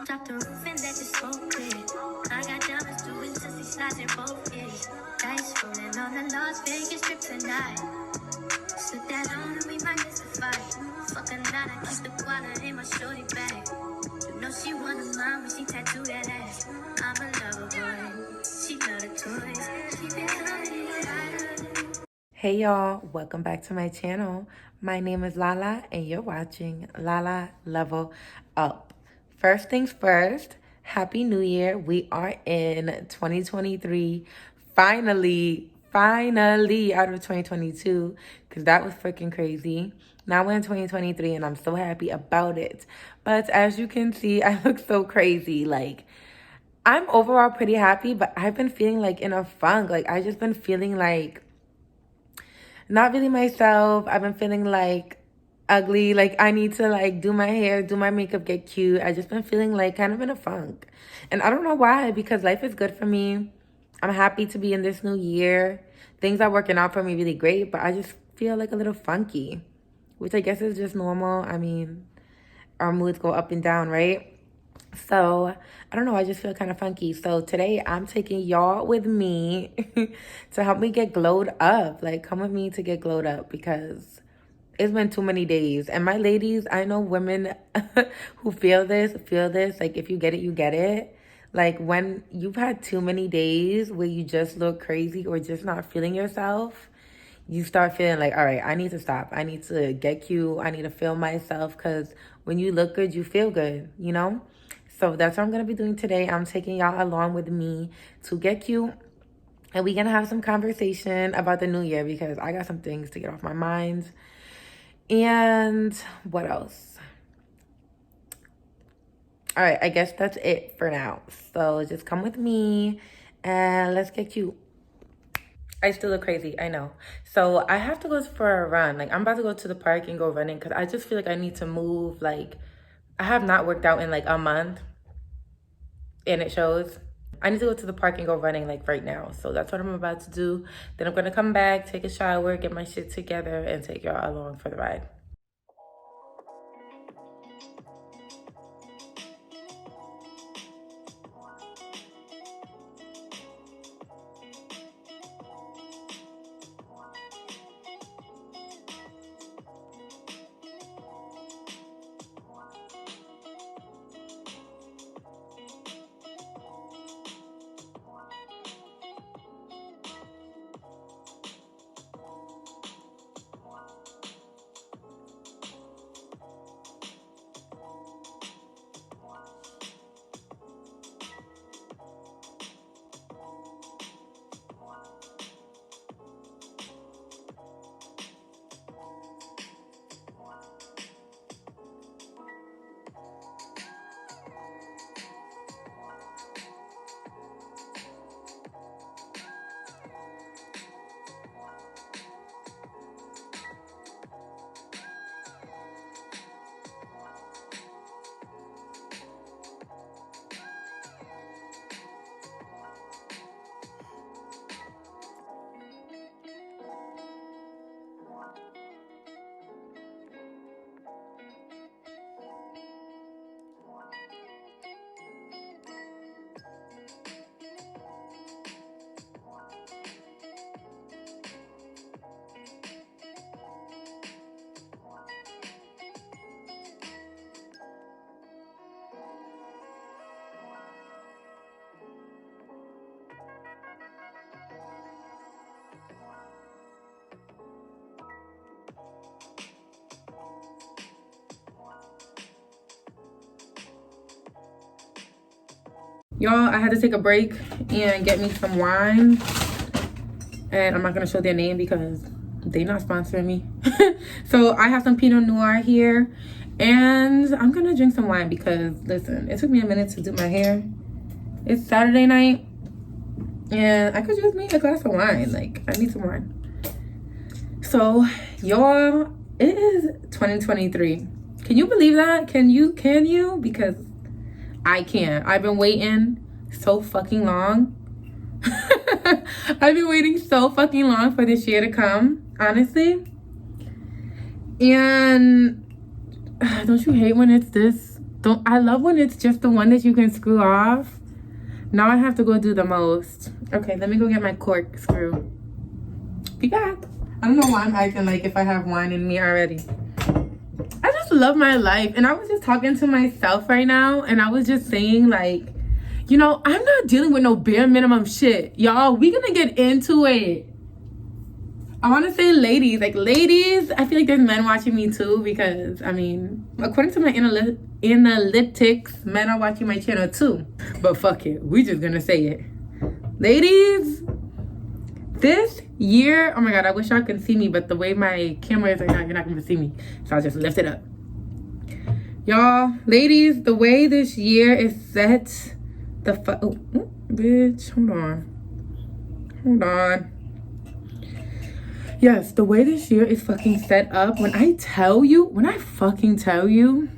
Drop the roof and that just spoke it. I got diamonds doing pussy slides in both ears. Dice rolling on the Las Vegas strip tonight. Slip that on and we might miss the fight. Fuck a night, I keep the wallet in my shorty bag. You know she one of mine when she tattooed that ass. I'm a lover boy, she love the toys. She been coming right. Hey y'all, welcome back to my channel. My name is Lala and you're watching Lala Level Up. First things first, Happy New Year. We are in 2023. Finally out of 2022 because that was freaking crazy. Now we're in 2023 and I'm so happy about it. But as you can see, I look so crazy. Like, I'm overall pretty happy, but I've been feeling like in a funk. Like, I just been feeling like not really myself. I've been feeling like ugly. Like, I need to like do my hair, do my makeup, get cute. I just been feeling like kind of in a funk. And I don't know why, because life is good for me. I'm happy to be in this new year. Things are working out for me really great, but I just feel like a little funky, which I guess is just normal. I mean, our moods go up and down, right? So, I don't know, I just feel kind of funky. So today I'm taking y'all with me to help me get glowed up. Like, come with me to get glowed up because it's been too many days. And my ladies, I know women who feel this. Like, if you get it, you get it. Like, when you've had too many days where you just look crazy or just not feeling yourself, you start feeling like, all right, I need to stop. I need to get cute. I need to feel myself because when you look good, you feel good, you know? So that's what I'm going to be doing today. I'm taking y'all along with me to get cute. And we're going to have some conversation about the new year because I got some things to get off my mind. And what else? All right, I guess that's it for now. So just come with me and let's get cute. I still look crazy, I know. So I have to go for a run. Like, I'm about to go to the park and go running because I just feel like I need to move. Like, I have not worked out in like a month and it shows. I need to go to the park and go running like right now. So that's what I'm about to do. Then I'm going to come back, take a shower, get my shit together, and take y'all along for the ride. Y'all, I had to take a break and get me some wine. And I'm not going to show their name because they're not sponsoring me. So I have some Pinot Noir here. And I'm going to drink some wine because, listen, it took me a minute to do my hair. It's Saturday night. And I could just make a glass of wine. Like, I need some wine. So, y'all, it is 2023. Can you believe that? Can you? Because I can't. I've been waiting so fucking long. I've been waiting so fucking long for this year to come, honestly. And don't you hate when it's this Don't I love when it's just the one that you can screw off. Now I have to go do the most. Okay, let me go get my corkscrew. Be back. I don't know why I'm acting like if I have wine in me already. I just love my life. And I was just talking to myself right now, and I was just saying, like, you know, I'm not dealing with no bare minimum shit. Y'all, we gonna get into it. I want to say ladies, like ladies, I feel like there's men watching me too, because I mean, according to my analytics, men are watching my channel too. But fuck it, we just gonna say it. Ladies, this year, oh my god, I wish y'all could see me, but the way my camera is right now, you're not gonna see me. So I'll just lift it up. Y'all, ladies, the way this year is set, bitch, hold on. Yes, the way this year is fucking set up, when I fucking tell you,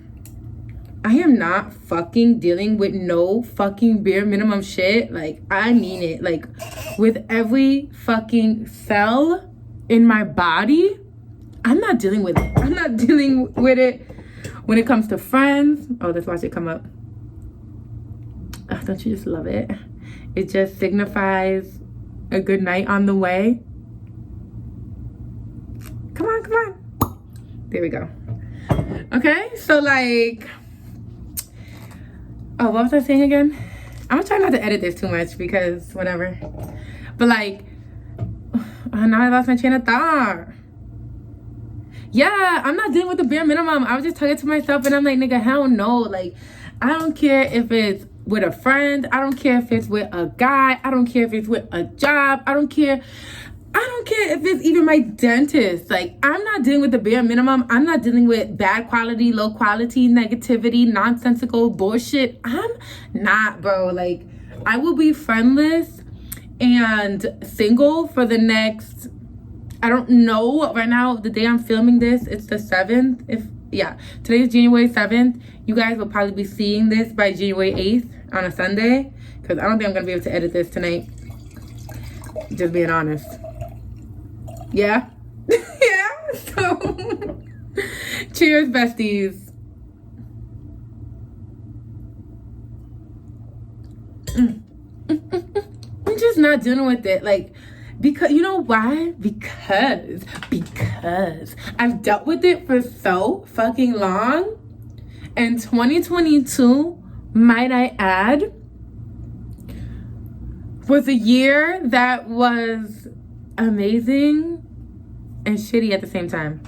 I am not fucking dealing with no fucking bare minimum shit. Like, I mean it. Like, with every fucking cell in my body, I'm not dealing with it. I'm not dealing with it when it comes to friends. Oh, let's watch it come up. Oh, don't you just love it? It just signifies a good night on the way. Come on. There we go. Okay, so like, oh, what was I saying again? I'm gonna try not to edit this too much because whatever. But like, now I lost my train of thought. Yeah, I'm not dealing with the bare minimum. I was just talking to myself and I'm like, nigga, hell no. Like, I don't care if it's with a friend. I don't care if it's with a guy. I don't care if it's with a job. I don't care if it's even my dentist. Like, I'm not dealing with the bare minimum. I'm not dealing with bad quality, low quality, negativity, nonsensical bullshit. I'm not, bro. Like, I will be friendless and single for the next, I don't know right now, the day I'm filming this, it's the 7th. Today is January 7th. You guys will probably be seeing this by January 8th on a Sunday, because I don't think I'm gonna be able to edit this tonight. Just being honest. Yeah. Yeah. So cheers, besties. I'm just not dealing with it. Like, because you know why? Because I've dealt with it for so fucking long. And 2022, might I add, was a year that was amazing and shitty at the same time.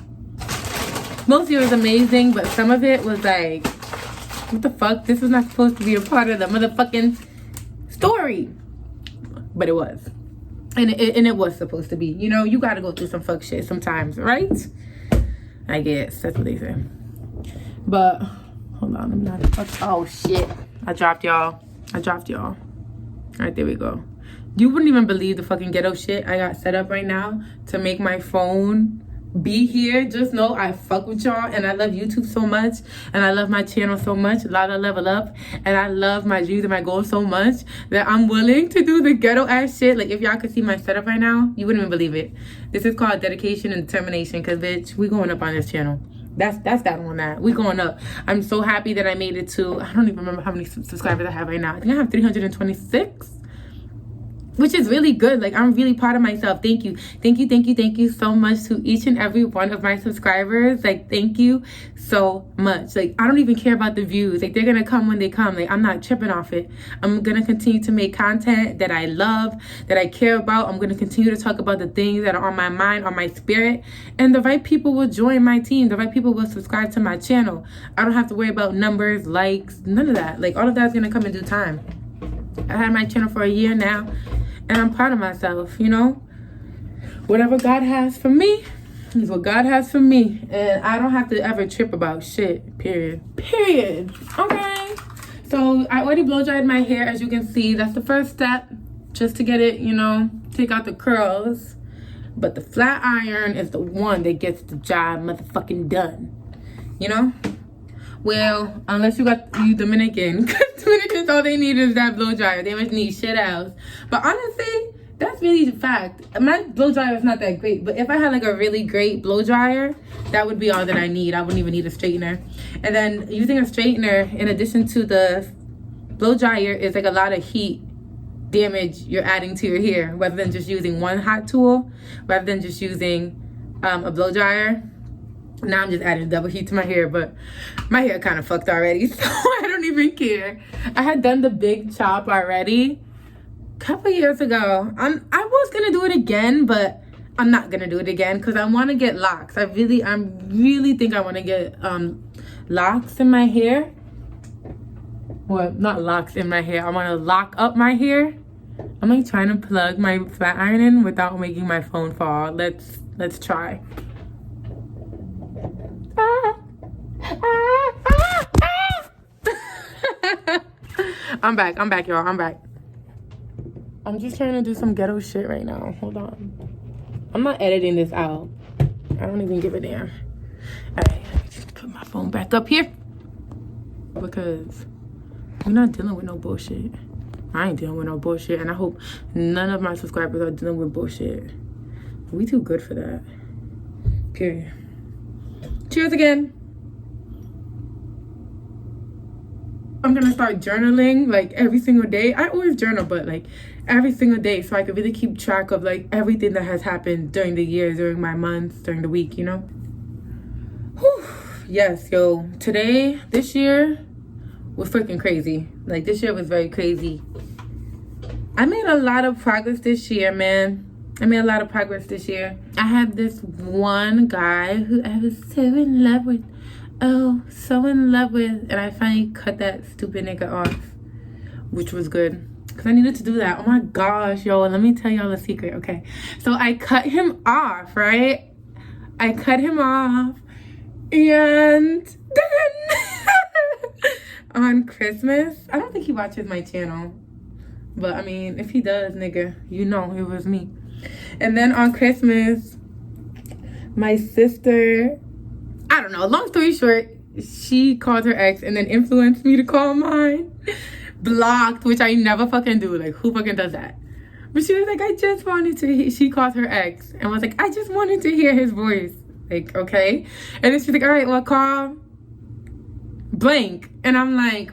Most of it was amazing, but some of it was like, what the fuck? This was not supposed to be a part of the motherfucking story. But it was. And it was supposed to be. You know, you gotta go through some fuck shit sometimes, right? I guess. That's what they say. But, hold on. I'm not. Oh, shit. I dropped y'all. All right, there we go. You wouldn't even believe the fucking ghetto shit I got set up right now to make my phone be here. Just know I fuck with y'all and I love YouTube so much and I love my channel so much, Lala Level Up, and I love my dreams and my goals so much that I'm willing to do the ghetto ass shit. Like, if y'all could see my setup right now, you wouldn't even believe it. This is called dedication and determination, because bitch, we going up on this channel. That's that on that. We going up. I'm so happy that I made it to, I don't even remember how many subscribers I have right now. I think I have 326. Which is really good. Like, I'm really proud of myself. Thank you so much to each and every one of my subscribers. Like, thank you so much. Like, I don't even care about the views. Like, they're gonna come when they come. Like, I'm not tripping off it. I'm gonna continue to make content that I love, that I care about. I'm gonna continue to talk about the things that are on my mind, on my spirit, and the right people will join my team. The right people will subscribe to my channel. I don't have to worry about numbers, likes, none of that. Like, all of that's gonna come in due time. I had my channel for a year now, and I'm proud of myself, you know? Whatever God has for me is what God has for me. And I don't have to ever trip about shit, period. Okay. So I already blow dried my hair, as you can see. That's the first step, just to get it, you know, take out the curls. But the flat iron is the one that gets the job motherfucking done, you know? Well, unless you got you Dominican, because Dominicans, all they need is that blow dryer. They don't need shit else. But honestly, That's really the fact. My blow dryer is not that great, but if I had like a really great blow dryer, that would be all that I need. I wouldn't even need a straightener. And then using a straightener in addition to the blow dryer is like a lot of heat damage you're adding to your hair, rather than just using one hot tool, rather than just using a blow dryer. Now I'm just adding double heat to my hair, but my hair kind of fucked already, so I don't even care. I had done the big chop already a couple years ago. I was gonna do it again, but I'm not gonna do it again because I want to get locks. I really think I want to get locks in my hair. Well, not locks in my hair. I want to lock up my hair. I'm like trying to plug my flat iron in without making my phone fall. Let's try. I'm back, y'all. I'm back. I'm just trying to do some ghetto shit right now. Hold on. I'm not editing this out. I don't even give a damn. Alright, just put my phone back up here. Because we're not dealing with no bullshit. I ain't dealing with no bullshit. And I hope none of my subscribers are dealing with bullshit. We too good for that. Period. Cheers again. I'm gonna start journaling like every single day. I always journal, but like every single day, so I can really keep track of like everything that has happened during the year, during my months, during the week, you know? Whew. Yes, yo, this year was freaking crazy. Like, this year was very crazy. I made a lot of progress this year, man. I made a lot of progress this year. I had this one guy who I was so in love with. Oh, so in love with. And I finally cut that stupid nigga off, which was good. Because I needed to do that. Oh my gosh, yo, let me tell y'all a secret, okay? So I cut him off, right? I cut him off. And then on Christmas, I don't think he watches my channel. But I mean, if he does, nigga, you know it was me. And then on Christmas, my sister, I don't know, long story short, she called her ex and then influenced me to call mine. Blocked, which I never fucking do. Like, who fucking does that? But she was like, I just wanted to she called her ex and was like, I just wanted to hear his voice. Like, okay. And then she's like, all right, well, call blank. And I'm like,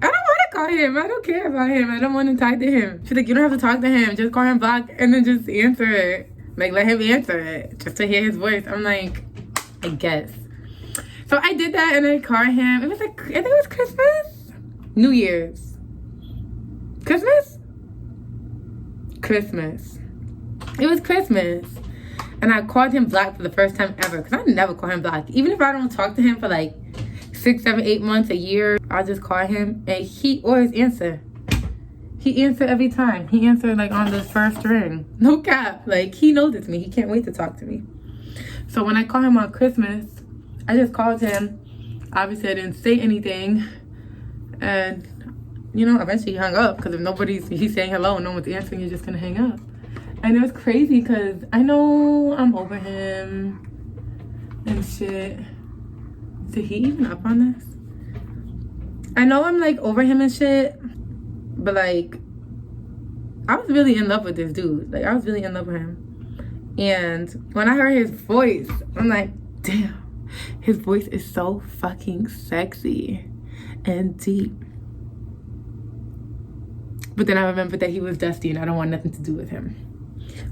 I don't want to call him. I don't care about him. I don't want to talk to him. She's like, you don't have to talk to him. Just call him block and then just answer it. Like, let him answer it just to hear his voice. I'm like, I guess. So I did that and I called him. It was like, I think it was Christmas? New Year's. Christmas? Christmas. It was Christmas. And I called him block for the first time ever. Because I never call him block. Even if I don't talk to him for like 6, 7, 8 months, a year, I'll just call him and he always answer. He answered every time. He answered like on the first ring. No cap. Like, he knows it's me. He can't wait to talk to me. So when I called him on Christmas, I just called him. Obviously, I didn't say anything. And, you know, eventually he hung up. Because if he's saying hello and no one's answering, you're just going to hang up. And it was crazy because I know I'm over him and shit. Did he even up on this? I know I'm like over him and shit, but like I was really in love with this dude. Like, I was really in love with him. And when I heard his voice, I'm like, damn, his voice is so fucking sexy and deep. But then I remembered that he was dusty and I don't want nothing to do with him.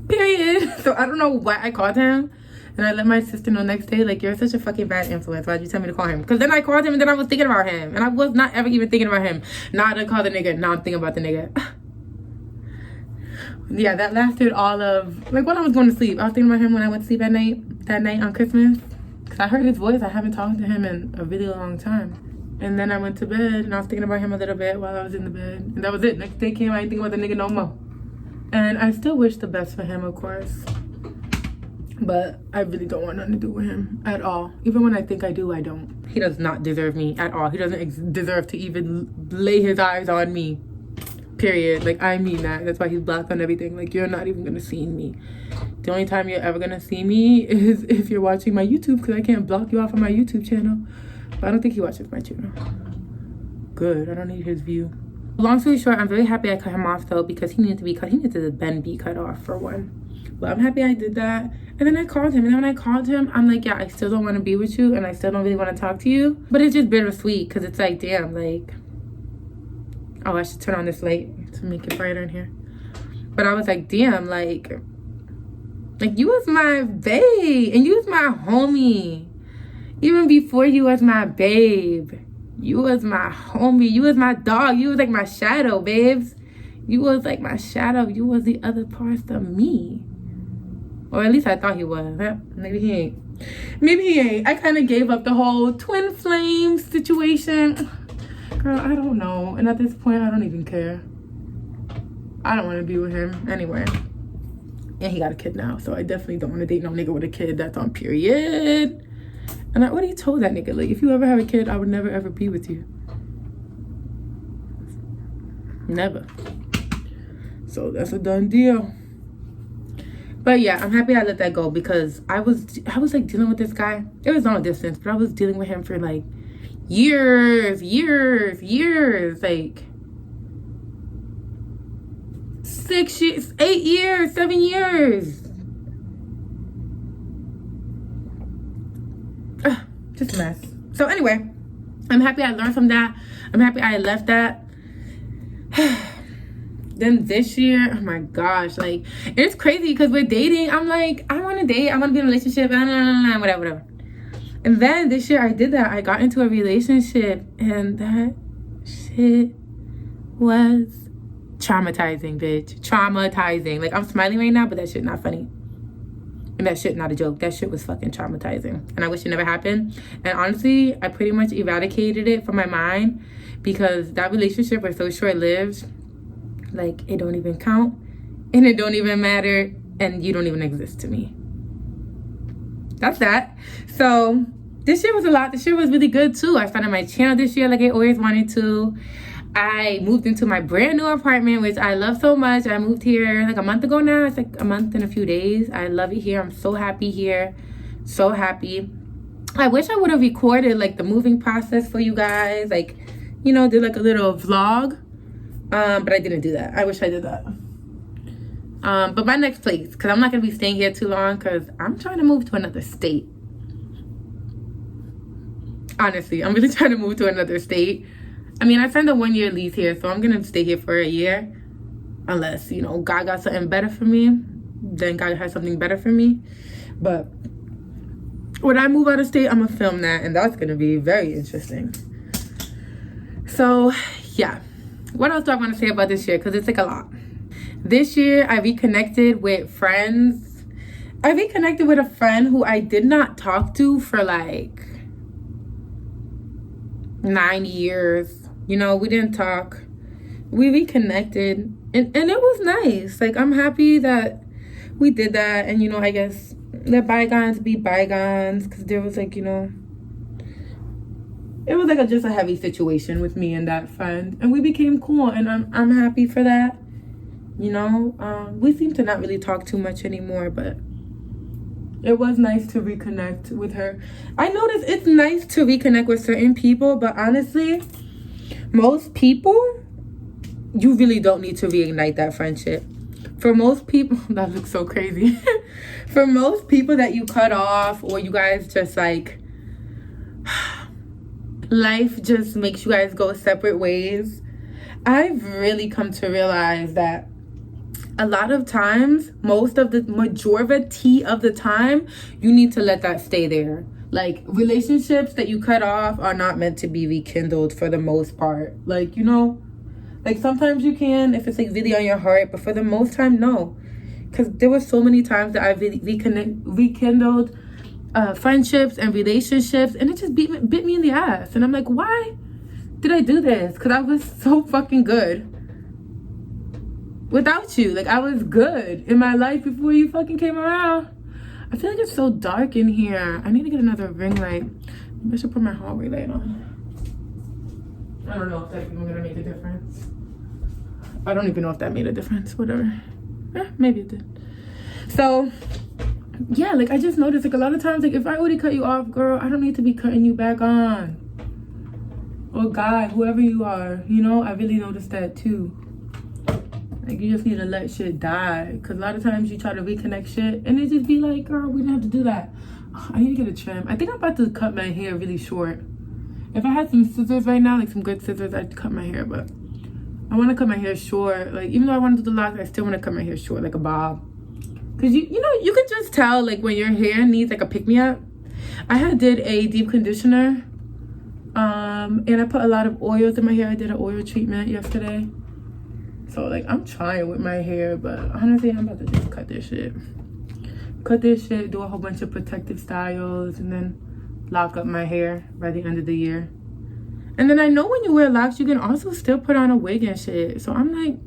Period. So I don't know why I called him. And I let my sister know next day, like, you're such a fucking bad influence. Why'd you tell me to call him? Because then I called him and then I was thinking about him. And I was not ever even thinking about him. Now I done call the nigga. Now I'm thinking about the nigga. Yeah, that lasted all of, like, when I was going to sleep. I was thinking about him when I went to sleep at night, that night on Christmas. Because I heard his voice. I haven't talked to him in a really long time. And then I went to bed and I was thinking about him a little bit while I was in the bed. And that was it. Next day came, I didn't think about the nigga no more. And I still wish the best for him, of course. But I really don't want nothing to do with him at all. Even when I think I do, I don't. He does not deserve me at all. He doesn't deserve to even lay his eyes on me. Period. Like, I mean that. That's why he's blocked on everything. Like, you're not even gonna see me. The only time you're ever gonna see me is if you're watching my YouTube, because I can't block you off of my YouTube channel. But I don't think he watches my channel. Good. I don't need his view. Long story short, I'm very happy I cut him off though, because he needed to be cut. He needed to then be cut off for one. But I'm happy I did that. And then I called him, and then when I called him, I'm like, yeah, I still don't want to be with you, and I still don't really want to talk to you. But it's just bittersweet, because it's like, damn, like, oh, I should turn on this light to make it brighter in here. But I was like, damn, like you was my babe, and you was my homie. Even before you was my babe, you was my homie. You was my dog. You was like my shadow, babes. You was like my shadow. You was the other parts of me. Or at least I thought he was. Maybe he ain't. Maybe he ain't. I kind of gave up the whole twin flame situation. Girl, I don't know. And at this point, I don't even care. I don't want to be with him anyway. And he got a kid now. So I definitely don't want to date no nigga with a kid that's on period. And I already told that nigga, like, if you ever have a kid, I would never ever be with you. Never. So that's a done deal. But yeah, I'm happy I let that go, because I was like dealing with this guy. It was long distance, but I was dealing with him for like years, like 6 years, 8 years, 7 years. Just a mess. So anyway, I'm happy I learned from that. I'm happy I left that. Then this year, oh my gosh, like, it's crazy because we're dating. I'm like, I want to date. I want to be in a relationship. Whatever. And then this year I did that. I got into a relationship, and that shit was traumatizing, bitch. Traumatizing. Like, I'm smiling right now, but that shit not funny. And that shit not a joke. That shit was fucking traumatizing. And I wish it never happened. And honestly, I pretty much eradicated it from my mind, because that relationship was so short-lived. Like, it don't even count, and it don't even matter, and you don't even exist to me. That's that. So this year was a lot. This year was really good too. I started my channel this year like I always wanted to. I moved into my brand new apartment, which I love so much. I moved here like a month ago now. It's like a month and a few days. I love it here. I'm so happy here. So happy. I wish I would have recorded like the moving process for you guys. Like, you know, did like a little vlog. But I didn't do that. I wish I did that. But my next place, because I'm not going to be staying here too long, because I'm trying to move to another state. Honestly, I'm really trying to move to another state. I mean, I signed a 1-year lease here, so I'm going to stay here for a year. Unless, you know, God got something better for me. Then God has something better for me. But when I move out of state, I'm going to film that. And that's going to be very interesting. So, yeah. What else do I want to say about this year? Because it's like a lot. This year, I reconnected with friends. I reconnected with a friend who I did not talk to for like 9 years. You know, we didn't talk. We reconnected. And it was nice. Like, I'm happy that we did that. And, you know, I guess let bygones be bygones. Because there was like, you know, it was like just a heavy situation with me and that friend, and we became cool, and I'm happy for that. You know, we seem to not really talk too much anymore, but it was nice to reconnect with her. I noticed it's nice to reconnect with certain people, but honestly, most people, you really don't need to reignite that friendship. For most people, that looks so crazy. For most people that you cut off, or you guys just like, life just makes you guys go separate ways. I've really come to realize that a lot of times, majority of the time, you need to let that stay there. Like, relationships that you cut off are not meant to be rekindled for the most part. Like, you know, like sometimes you can if it's like really on your heart, but for the most time, no. Because there were so many times that I really rekindled friendships and relationships, and it just bit me in the ass. And I'm like, why did I do this? Because I was so fucking good without you. Like, I was good in my life before you fucking came around. I feel like it's so dark in here. I need to get another ring light. Maybe I should put my hallway light on. I don't know if that's even gonna make a difference. I don't even know if that made a difference. Whatever. Maybe it did. So yeah, like, I just noticed, like, a lot of times, like, if I already cut you off, girl, I don't need to be cutting you back on. or guy, whoever you are, you know, I really noticed that too. Like, you just need to let shit die. Because a lot of times you try to reconnect shit and it just be like, girl, we didn't have to do that. I need to get a trim. I think I'm about to cut my hair really short. If I had some scissors right now, like some good scissors, I'd cut my hair. But I want to cut my hair short. Like, even though I want to do the locks, I still want to cut my hair short, like a bob. Because, you know, you could just tell, like, when your hair needs, like, a pick-me-up. I did a deep conditioner. And I put a lot of oils in my hair. I did an oil treatment yesterday. So, like, I'm trying with my hair, but honestly, I'm about to just cut this shit. Cut this shit, do a whole bunch of protective styles, and then lock up my hair by the end of the year. And then I know when you wear locks, you can also still put on a wig and shit. So I'm like,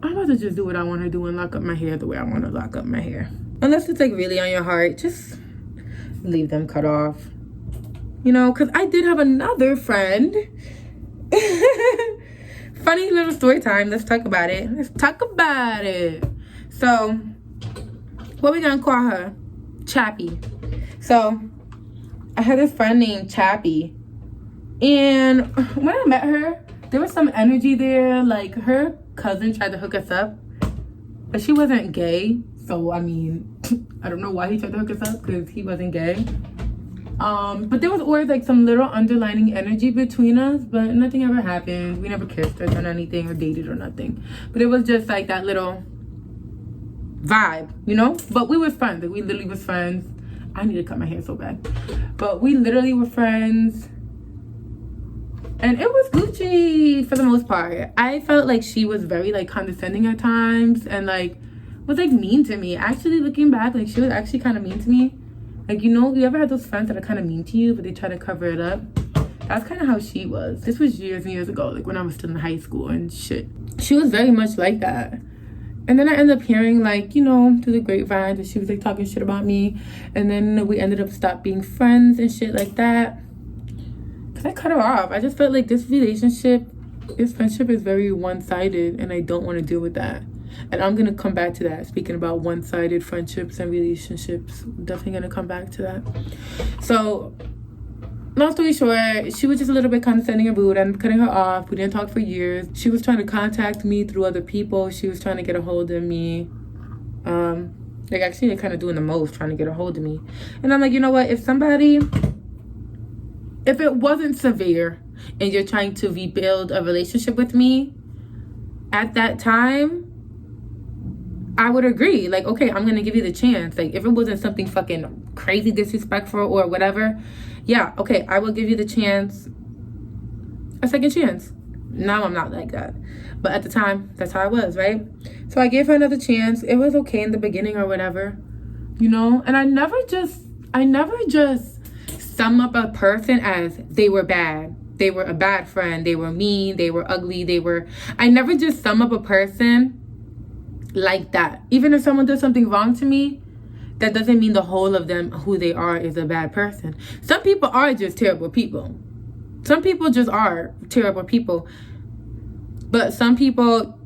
I'm about to just do what I want to do and lock up my hair the way I want to lock up my hair. Unless it's, like, really on your heart, just leave them cut off. You know, because I did have another friend. Funny little story time. Let's talk about it. Let's talk about it. So, what we gonna call her? Chappie. So, I had this friend named Chappie. And when I met her, there was some energy there. Like, her cousin tried to hook us up. But she wasn't gay. So, I mean, I don't know why he tried to hook us up. Because he wasn't gay. But there was always, like, some little underlining energy between us, but nothing ever happened. We never kissed or done anything or dated or nothing. But it was just, like, that little vibe, you know? But we were friends. Like, we literally was friends. I need to cut my hair so bad. But we literally were friends. And it was Gucci for the most part. I felt like she was very, like, condescending at times and, like, was, like, mean to me. Actually, looking back, like, she was actually kind of mean to me. Like, you know, you ever had those friends that are kind of mean to you, but they try to cover it up? That's kind of how she was. This was years and years ago, like when I was still in high school and shit. She was very much like that. And then I ended up hearing, like, you know, through the grapevine that she was, like, talking shit about me. And then we ended up stop being friends and shit like that. Because I cut her off. I just felt like this friendship is very one-sided, and I don't want to deal with that. And I'm going to come back to that, speaking about one-sided friendships and relationships. I'm definitely going to come back to that. So, long story short, she was just a little bit condescending and rude. I'm cutting her off. We didn't talk for years. She was trying to contact me through other people. She was trying to get a hold of me. Like, actually, they're kind of doing the most, trying to get a hold of me. And I'm like, you know what? If it wasn't severe and you're trying to rebuild a relationship with me at that time, I would agree. Like, okay, I'm gonna give you the chance. Like, if it wasn't something fucking crazy disrespectful or whatever, yeah, okay, I will give you the chance, a second chance. Now I'm not like that, but at the time, that's how I was, right? So I gave her another chance. It was okay in the beginning or whatever, you know. And I never just sum up a person as they were bad, they were a bad friend, they were mean, they were ugly, I never just sum up a person like that. Even if someone does something wrong to me, that doesn't mean the whole of them, who they are, is a bad person. Some people are just terrible people. Some people just are terrible people. But some people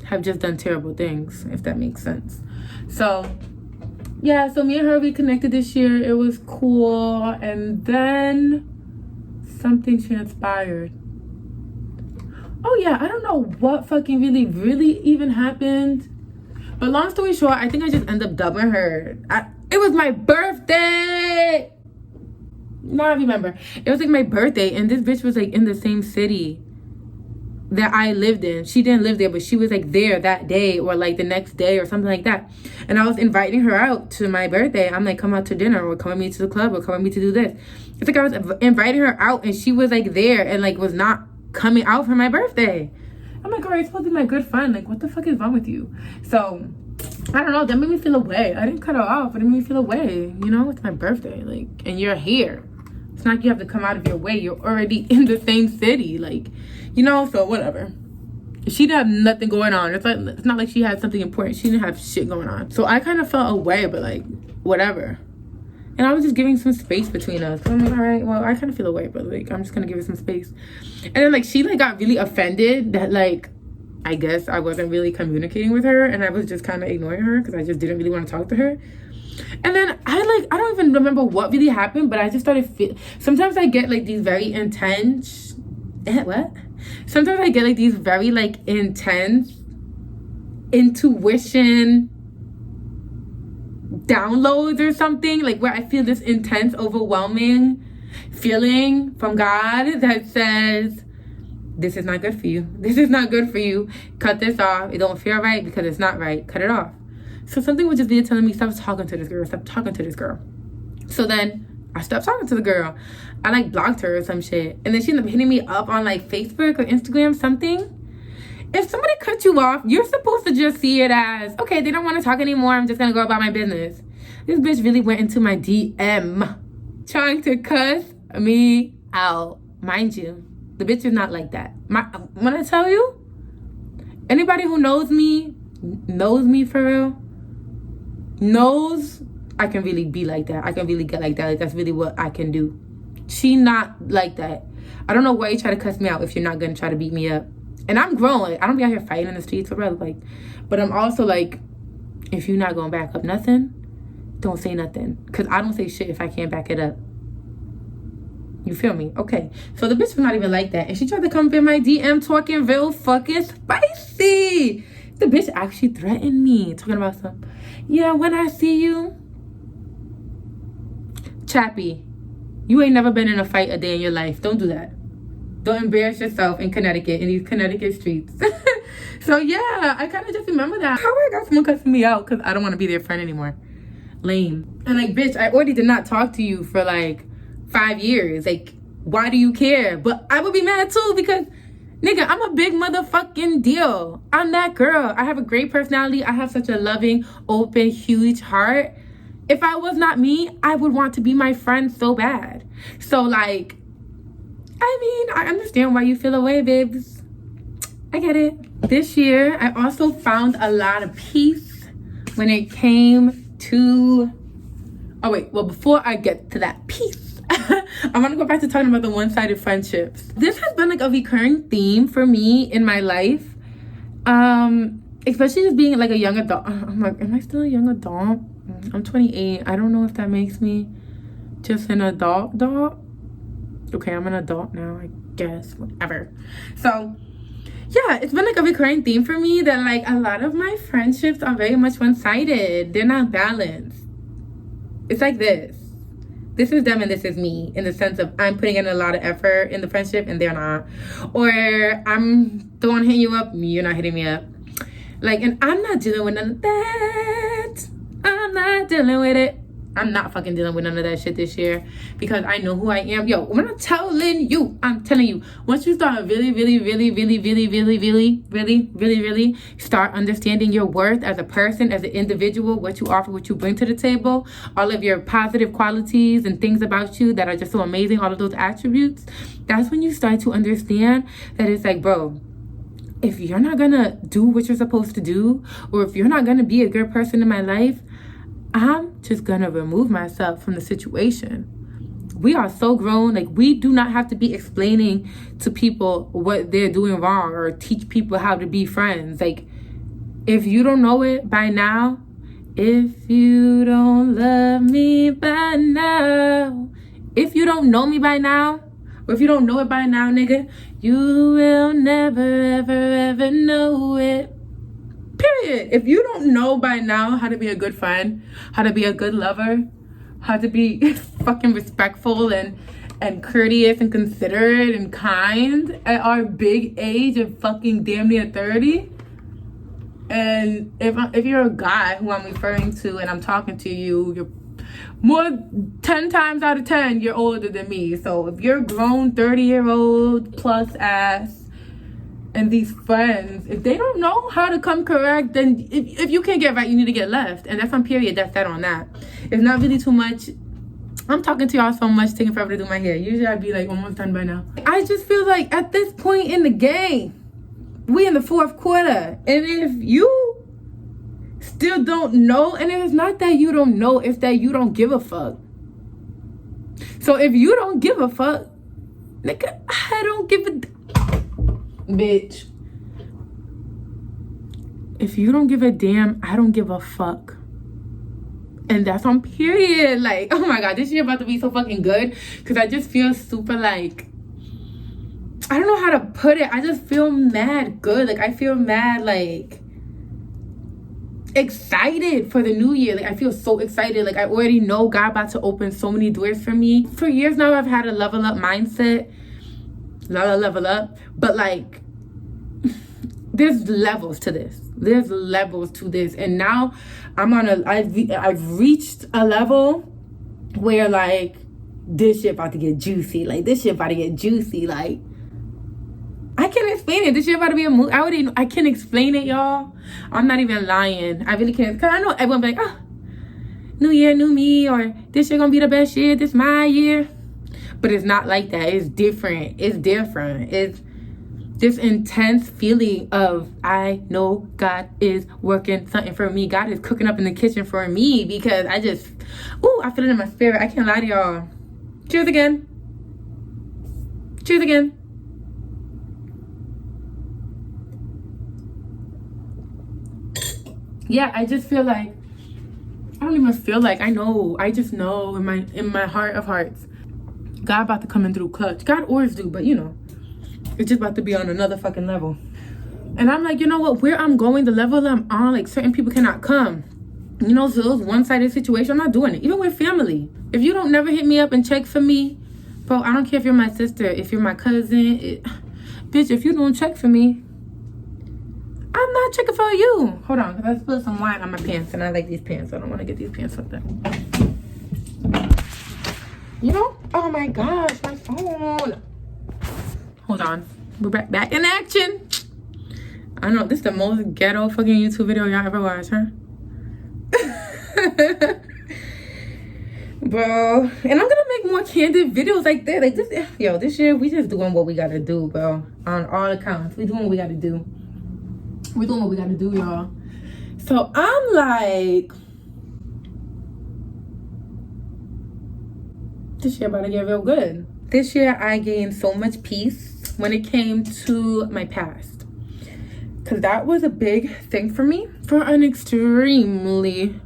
have just done terrible things, if that makes sense. So, yeah, so me and her reconnected this year. It was cool. And then something transpired. Oh, yeah, I don't know what fucking really even happened. But long story short, I think I just ended up dubbing her. It was my birthday. Now I remember. It was like my birthday, and this bitch was like in the same city that I lived in. She didn't live there, but she was like there that day or like the next day or something like that. And I was inviting her out to my birthday. I'm like, come out to dinner, or come with me to the club, or come with me to do this. It's like I was inviting her out, and she was like there and like was not coming out for my birthday. I'm like, girl, you're supposed to be my good friend. Like, what the fuck is wrong with you? So, I don't know. That made me feel away. I didn't cut her off, but it made me feel away. You know, it's my birthday. Like, and you're here. It's not like you have to come out of your way. You're already in the same city. Like, you know, so whatever. She didn't have nothing going on. It's not like she had something important. She didn't have shit going on. So I kind of felt away, but like, whatever. And I was just giving some space between us. So I'm like, all right, well, I kind of feel away, but like, I'm just gonna give it some space. And then like, she like got really offended that like, I guess I wasn't really communicating with her, and I was just kind of ignoring her because I just didn't really want to talk to her. And then I don't even remember what really happened, but I just started sometimes I get like these very intense what? Sometimes I get like these very like intense intuition downloads or something, like where I feel this intense, overwhelming feeling from God that says, this is not good for you. This is not good for you. Cut this off. It don't feel right because it's not right. Cut it off. So something would just be telling me, stop talking to this girl. Stop talking to this girl. So then I stopped talking to the girl. I like blocked her or some shit. And then she ended up hitting me up on like Facebook or Instagram, something. If somebody cut you off, you're supposed to just see it as, okay, they don't want to talk anymore. I'm just going to go about my business. This bitch really went into my DM trying to cuss me out. Mind you, the bitch is not like that. When I tell you, anybody who knows me for real, knows I can really be like that. I can really get like that. Like, that's really what I can do. She not like that. I don't know why you try to cuss me out if you're not going to try to beat me up. And I'm grown. Like, I don't be out here fighting in the streets or whatever. Like, but I'm also like, if you're not going to back up nothing, don't say nothing. Because I don't say shit if I can't back it up. You feel me? Okay. So the bitch was not even like that. And she tried to come up in my DM talking real fucking spicy. The bitch actually threatened me. Talking about some, yeah, when I see you, Chappie, you ain't never been in a fight a day in your life. Don't do that. Don't embarrass yourself in Connecticut, in these Connecticut streets. So yeah, I kind of just remember that. How I got someone cussing me out because I don't want to be their friend anymore. Lame. And like, bitch, I already did not talk to you for like 5 years. Like, why do you care? But I would be mad too because, nigga, I'm a big motherfucking deal. I'm that girl. I have a great personality. I have such a loving, open, huge heart. If I was not me, I would want to be my friend so bad. So like, I mean, I understand why you feel away, babes. I get it. This year, I also found a lot of peace when it came to... Oh, wait. Well, before I get to that peace, I'm going to go back to talking about the one-sided friendships. This has been like a recurring theme for me in my life. Especially just being like a young adult. I'm like, am I still a young adult? I'm 28. I don't know if that makes me just an adult. Okay, I'm an adult now, I guess, whatever. So yeah, it's been like a recurring theme for me that like a lot of my friendships are very much one-sided. They're not balanced. It's like this is them and this is me, in the sense of I'm putting in a lot of effort in the friendship and they're not. Or I'm the one hitting you up, you're not hitting me up. Like, and I'm not dealing with none of that. I'm not dealing with it. I'm not fucking dealing with none of that shit this year because I know who I am. Yo, when I'm telling you, once you start really start understanding your worth as a person, as an individual, what you offer, what you bring to the table, all of your positive qualities and things about you that are just so amazing, all of those attributes, that's when you start to understand that it's like, bro, if you're not gonna do what you're supposed to do, or if you're not gonna be a good person in my life, I'm just gonna remove myself from the situation. We are so grown. Like, we do not have to be explaining to people what they're doing wrong or teach people how to be friends. Like, if you don't know it by now, if you don't love me by now, if you don't know me by now, or if you don't know it by now, nigga, you will never, ever, ever know it. Period. If you don't know by now how to be a good friend, how to be a good lover, how to be fucking respectful and courteous and considerate and kind at our big age of fucking damn near 30. And if you're a guy who I'm referring to and I'm talking to you, you're more 10 times out of 10, you're older than me. So if you're a grown 30-year-old plus ass, and these friends, if they don't know how to come correct, then if you can't get right, you need to get left. And that's on period. That's that on that. It's not really too much. I'm talking to y'all so much, taking forever to do my hair. Usually I'd be like almost done by now. I just feel like at this point in the game, we in the fourth quarter. And if you still don't know, and it's not that you don't know, it's that you don't give a fuck. So if you don't give a fuck, nigga, I don't give a... Bitch, if you don't give a damn, I don't give a fuck. And that's on period. Like, oh my God, this year about to be so fucking good. Because I just feel super like, I don't know how to put it. I just feel mad good. Like, I feel mad like excited for the new year. Like, I feel so excited. Like, I already know God about to open so many doors for me. For years now, I've had a level up mindset. Lala level up. But like, there's levels to this. There's levels to this. And now I've reached a level where like, this shit about to get juicy. Like, this shit about to get juicy. Like, I can't explain it. This shit about to be a movie. I can't explain it, y'all. I'm not even lying. I really can't. Because I know everyone be like, oh, new year, new me. Or this year gonna be the best year. This my year. But it's not like that. It's different. It's different. It's this intense feeling of, I know God is working something for me. God is cooking up in the kitchen for me, because I feel it in my spirit. I can't lie to y'all. Cheers again. Cheers again. Yeah, I just feel like, I don't even feel like, I know. I just know in my heart of hearts, God about to come in through clutch. God always do, but you know, it's just about to be on another fucking level. And I'm like, you know what? Where I'm going, the level I'm on, like, certain people cannot come. You know, so those one-sided situations, I'm not doing it. Even with family. If you don't never hit me up and check for me, bro, I don't care if you're my sister, if you're my cousin. Bitch, if you don't check for me, I'm not checking for you. Hold on, because I spilled some wine on my pants, and I like these pants. So I don't want to get these pants fucked up. You know? Oh my gosh, my phone. Hold on. We're back in action. I know, this is the most ghetto fucking YouTube video y'all ever watched, huh? Bro. And I'm gonna make more candid videos like that. Like this, yo, this year we just doing what we gotta do, bro. On all accounts. We doing what we gotta do. We're doing what we gotta do, y'all. So I'm like, this year about to get real good. This year I gained so much peace when it came to my past. Because that was a big thing for me for an extremely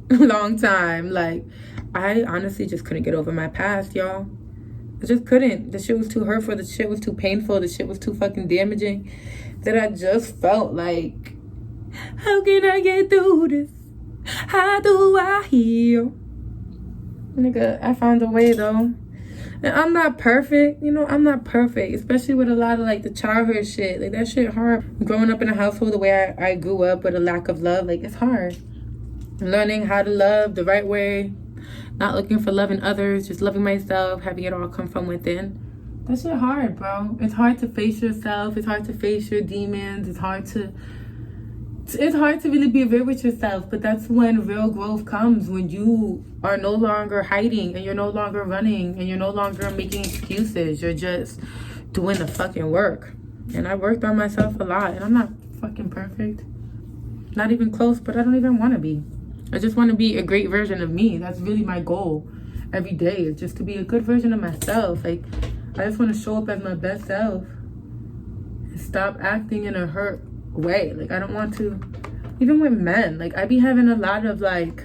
long time. Like, I honestly just couldn't get over my past, y'all. I just couldn't. The shit was too hurtful. The shit was too painful. The shit was too fucking damaging. That I just felt like, how can I get through this? How do I heal? Nigga, I found a way though. And I'm not perfect, you know, I'm not perfect. Especially with a lot of like the childhood shit. Like that shit hard. Growing up in a household the way I grew up with a lack of love, like it's hard. Learning how to love the right way. Not looking for love in others, just loving myself, having it all come from within. That shit hard, bro. It's hard to face yourself. It's hard to face your demons. It's hard to really be real with yourself. But that's when real growth comes, when you are no longer hiding and you're no longer running and you're no longer making excuses. You're just doing the fucking work. And I worked on myself a lot, and I'm not fucking perfect. Not even close, but I don't even want to be. I just want to be a great version of me. That's really my goal every day, is just to be a good version of myself. Like, I just want to show up as my best self and stop acting in a hurt way. Like, I don't want to, even with men, like, I be having a lot of, like,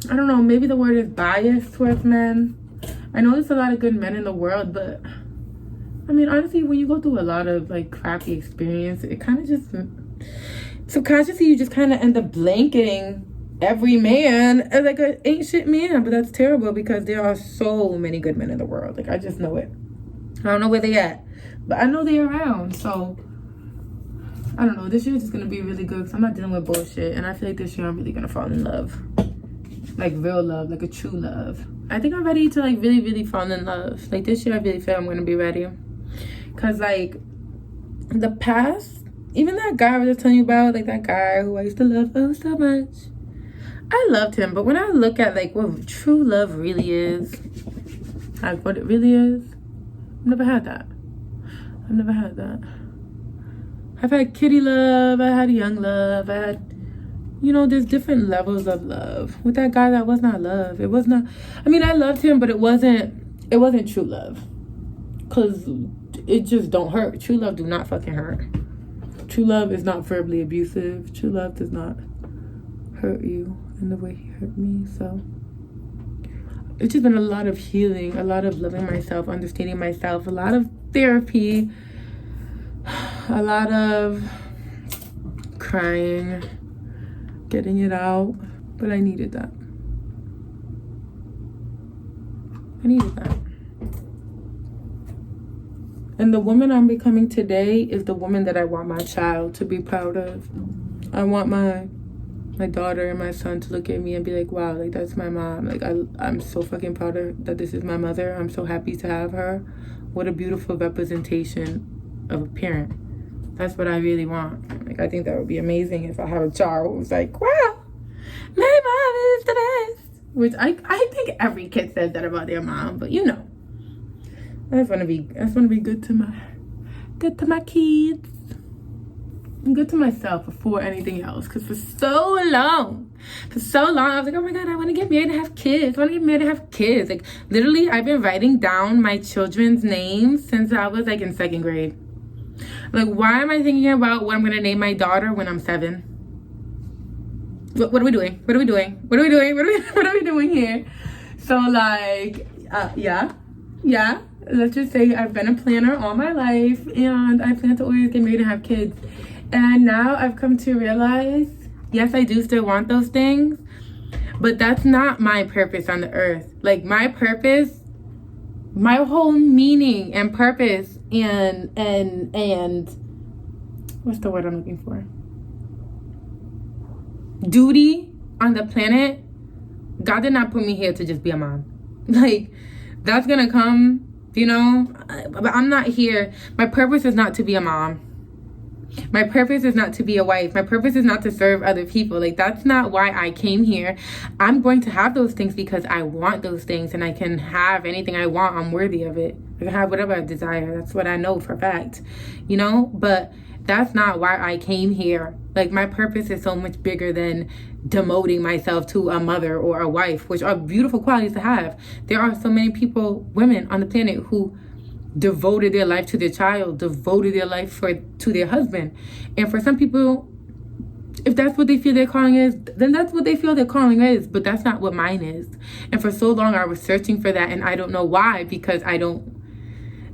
I don't know, maybe the word is bias towards men. I know there's a lot of good men in the world, but I mean, honestly, when you go through a lot of, like, crappy experience, it kind of just, subconsciously, you just kind of end up blanketing every man as like an ain't shit man. But that's terrible, because there are so many good men in the world. Like, I just know it. I don't know where they at, but I know they're around. So I don't know, this year is just gonna be really good because I'm not dealing with bullshit. And I feel like this year I'm really gonna fall in love, like real love, like a true love. I think I'm ready to like really fall in love. Like this year I really feel I'm gonna be ready, because like the past, even that guy I was just telling you about, like that guy who I used to love oh so much, I loved him. But when I look at like what true love really is, like what it really is, I've never had that. I've had kitty love, I had young love, I had, you know, there's different levels of love. With that guy, that was not love. It was not, I mean, I loved him, but it wasn't true love. Because it just don't hurt. True love do not fucking hurt. True love is not verbally abusive. True love does not hurt you in the way he hurt me. So it's just been a lot of healing, a lot of loving myself, understanding myself, a lot of therapy, a lot of crying, getting it out. But I needed that. And the woman I'm becoming today is the woman that I want my child to be proud of. I want my daughter and my son to look at me and be like, wow, like, that's my mom. Like, I'm so fucking proud of that this is my mother. I'm so happy to have her. What a beautiful representation of a parent. That's what I really want. Like, I think that would be amazing if I have a child who's like, wow, my mom is the best. Which I think every kid says that about their mom, but you know. I just want to be good to my kids. And good to myself before anything else. Because for so long, I was like, oh my God, I want to get married and have kids. Like, literally, I've been writing down my children's names since I was like in 2nd grade. Like, why am I thinking about what I'm going to name my daughter when I'm 7? What are we doing? What are we doing here? So, like, yeah. Let's just say I've been a planner all my life, and I plan to always get married and have kids. And now I've come to realize, yes, I do still want those things, but that's not my purpose on the earth. Like, my purpose, my whole meaning and purpose and what's the word I'm looking for? Duty on the planet. God did not put me here to just be a mom. Like, that's gonna come, you know, but I'm not here. My purpose is not to be a mom. My purpose is not to be a wife. My purpose is not to serve other people. Like, that's not why I came here. I'm going to have those things because I want those things, and I can have anything I want. I'm worthy of it. I can have whatever I desire. That's what I know for a fact, you know, but that's not why I came here. Like, my purpose is so much bigger than demoting myself to a mother or a wife, which are beautiful qualities to have. There are so many people, women on the planet, who devoted their life to their child, devoted their life to their husband. And for some people, if that's what they feel their calling is, then that's what they feel their calling is. But that's not what mine is. And for so long, I was searching for that, and I don't know why, because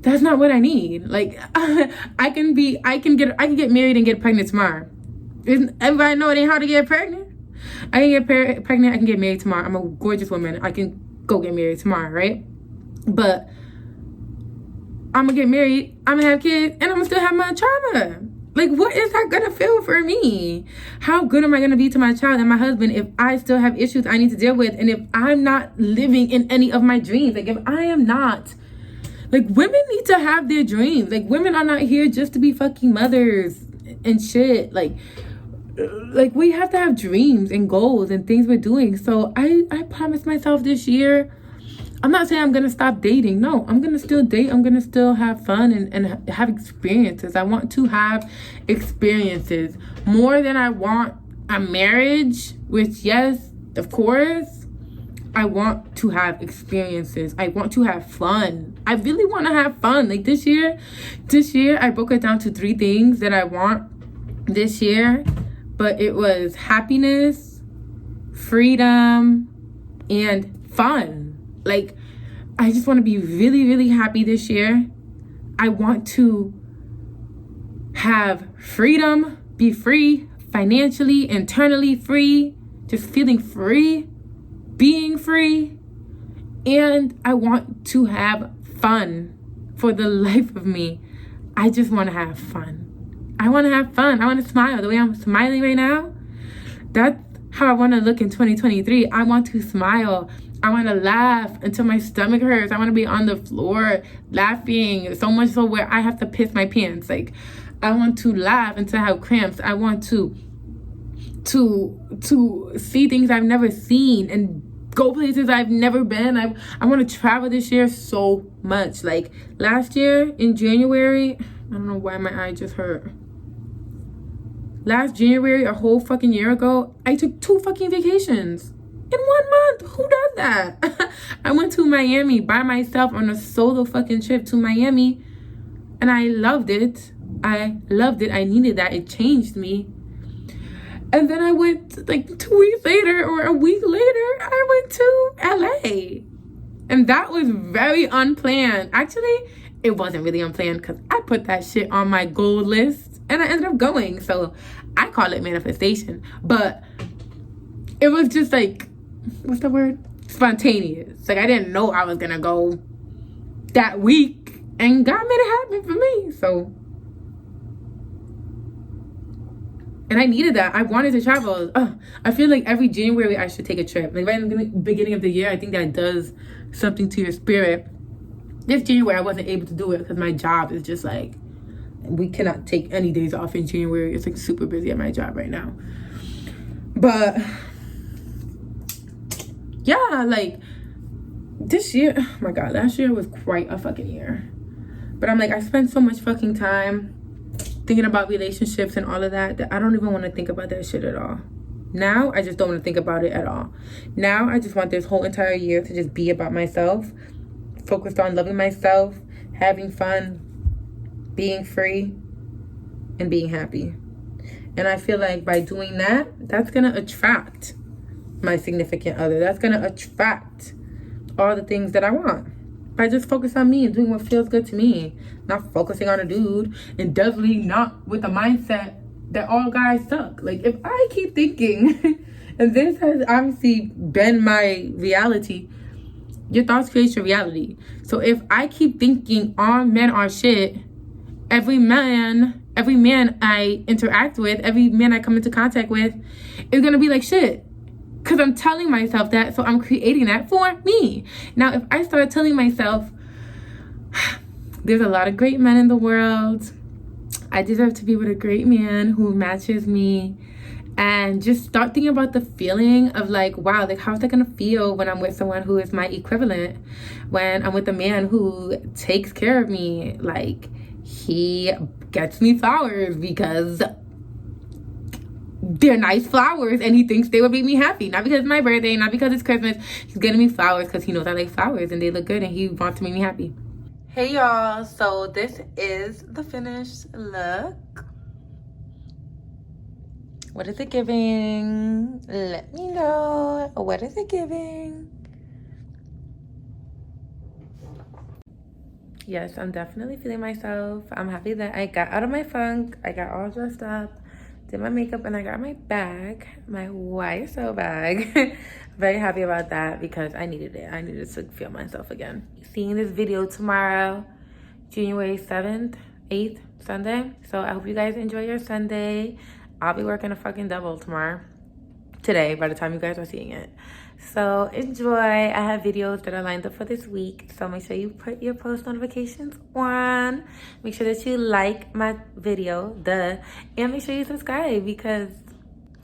that's not what I need. Like, I can get married and get pregnant tomorrow. Everybody know it ain't hard to get pregnant. I can get pregnant, I can get married tomorrow. I'm a gorgeous woman. I can go get married tomorrow, right? But I'm gonna get married, I'm gonna have kids, and I'm gonna still have my trauma. Like, what is that gonna feel for me? How good am I gonna be to my child and my husband if I still have issues I need to deal with, and if I'm not living in any of my dreams? Like, if I am not, like, women need to have their dreams. Like, women are not here just to be fucking mothers and shit. Like we have to have dreams and goals and things we're doing. So I promised myself this year, I'm not saying I'm going to stop dating. No, I'm going to still date. I'm going to still have fun and have experiences. I want to have experiences more than I want a marriage, which, yes, of course, I want to have experiences. I want to have fun. I really want to have fun. Like, this year, I broke it down to 3 things that I want this year. But it was happiness, freedom, and fun. Like, I just want to be really, really happy this year. I want to have freedom, be free, financially, internally free, just feeling free, being free. And I want to have fun for the life of me. I just want to have fun. I want to have fun. I want to smile the way I'm smiling right now. That's how I want to look in 2023. I want to smile. I want to laugh until my stomach hurts. I want to be on the floor laughing so much so where I have to piss my pants. Like, I want to laugh until I have cramps. I want to see things I've never seen and go places I've never been. I want to travel this year so much. Like, last year in January, I don't know why my eye just hurt. Last January, a whole fucking year ago, I took 2 fucking vacations in 1 month. Who does that? I went to Miami by myself on a solo fucking trip to Miami, and I loved it. I needed that. It changed me. And then I went like 2 weeks later or a week later, I went to LA. And that was very unplanned. Actually, it wasn't really unplanned because I put that shit on my goal list and I ended up going. So I call it manifestation. But it was just like, what's the word? Spontaneous. Like I didn't know I was gonna go that week, and God made it happen for me. So, and I needed that. I wanted to travel. I feel like every January I should take a trip. Like right in the beginning of the year, I think that does something to your spirit. This January I wasn't able to do it because my job is just like, we cannot take any days off in January. It's like super busy at my job right now. But yeah, like this year, oh my God, last year was quite a fucking year. But I'm like, I spent so much fucking time thinking about relationships and all of that I don't even want to think about that shit at all. Now, I just don't want to think about it at all. Now, I just want this whole entire year to just be about myself, focused on loving myself, having fun, being free, and being happy. And I feel like by doing that, that's going to attract my significant other. That's going to attract all the things that I want. By just focus on me and doing what feels good to me. Not focusing on a dude. And definitely not with the mindset that all guys suck. Like, if I keep thinking, and this has obviously been my reality, your thoughts create your reality. So if I keep thinking all men are shit, every man I interact with, every man I come into contact with is gonna be like shit. Because I'm telling myself that, so I'm creating that for me. Now, if I start telling myself, there's a lot of great men in the world, I deserve to be with a great man who matches me, and just start thinking about the feeling of like, wow, like how's that gonna feel when I'm with someone who is my equivalent, when I'm with a man who takes care of me, like he gets me flowers because they're nice flowers and he thinks they would make me happy, not because it's my birthday, not because it's Christmas. He's getting me flowers because he knows I like flowers and they look good and he wants to make me happy. Hey y'all, so this is the finished look. What is it giving? Let me know. What is it giving? Yes, I'm definitely feeling myself. I'm happy that I got out of my funk. I got all dressed up, did my makeup, and I got my bag, my YSL bag. Very happy about that because I needed it. I needed to feel myself again. Seeing this video tomorrow, January 7th, 8th, Sunday. So I hope you guys enjoy your Sunday. I'll be working a fucking double today by the time you guys are seeing it. So enjoy. I have videos that are lined up for this week. So make sure you put your post notifications on. Make sure that you like my video, and make sure you subscribe because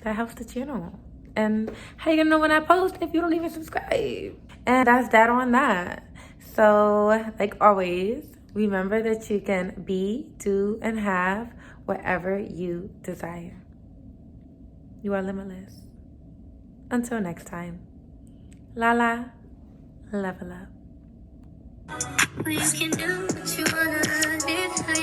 that helps the channel. And how you gonna know when I post if you don't even subscribe? And that's that on that. So like always, remember that you can be, do, and have whatever you desire. You are limitless. Until next time, Lala, level up. You can do what you wanna, live how